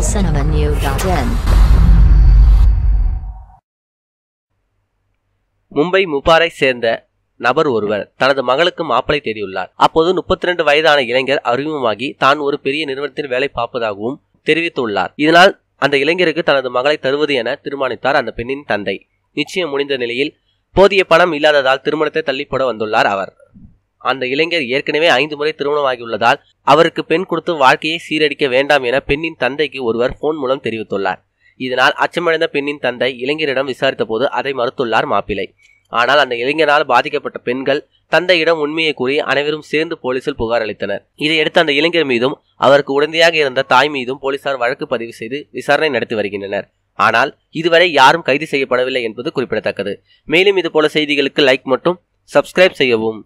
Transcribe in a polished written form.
tamilcinemanew.in. Mumbai முப்பாரை சேர்ந்த நபர் ஒருவர் தனது மகளுக்கு மாப்பிளை தேடியுள்ளார். அப்போது 32 வயதான இளைஞர் அறிமுகமாகி தான் ஒரு பெரிய நிறுவனத்தில் வேலை பார்ப்பதாகவும் தெரிவித்துள்ளார். இதனால் அந்த இளைஞருக்கு தனது மகளை தருவது என தீர்மானித்தார் அந்த பெண்ணின் தந்தை. நிச்சயம் முடிந்த நிலையில் போதிய பணம் இல்லாததால் திருமணத்தை தள்ளிப்போட வந்துள்ளார் அவர். அந்த இளைஞர் ஏற்கனவே 5 முறை திருமணமாகியுள்ளதால் அவருக்கு பெண் கொடுத்து வாழ்க்கையை சீரடிக்க வேண்டாம் என பெண்ணின் தந்தைக்கு ஒருவர் போன் மூலம் தெரிவித்துள்ளார். இதனால் அச்சமடைந்த பெண்ணின் தந்தை இளைஞரிடம் விசாரித்த போது அதை மறுத்துள்ளார் மாப்பிள்ளை. ஆனால் அந்த இளைஞரால் பாதிக்கப்பட்ட பெண்கள் தந்தையிடம் உண்மையை கூறி அனைவரும் சேர்ந்து போலீசில் புகார் அளித்தனர். இதையடுத்து அந்த இளைஞர் மீதும் அவருக்கு உடந்தையாக இருந்த தாய் மீதும் போலீசார் வழக்கு பதிவு செய்து விசாரணை நடத்தி வருகின்றனர். ஆனால் இதுவரை யாரும் கைது செய்யப்படவில்லை என்பது குறிப்பிடத்தக்கது. மேலும் இதுபோல செய்திகளுக்கு லைக் மற்றும் சப்ஸ்கிரைப் செய்யவும்.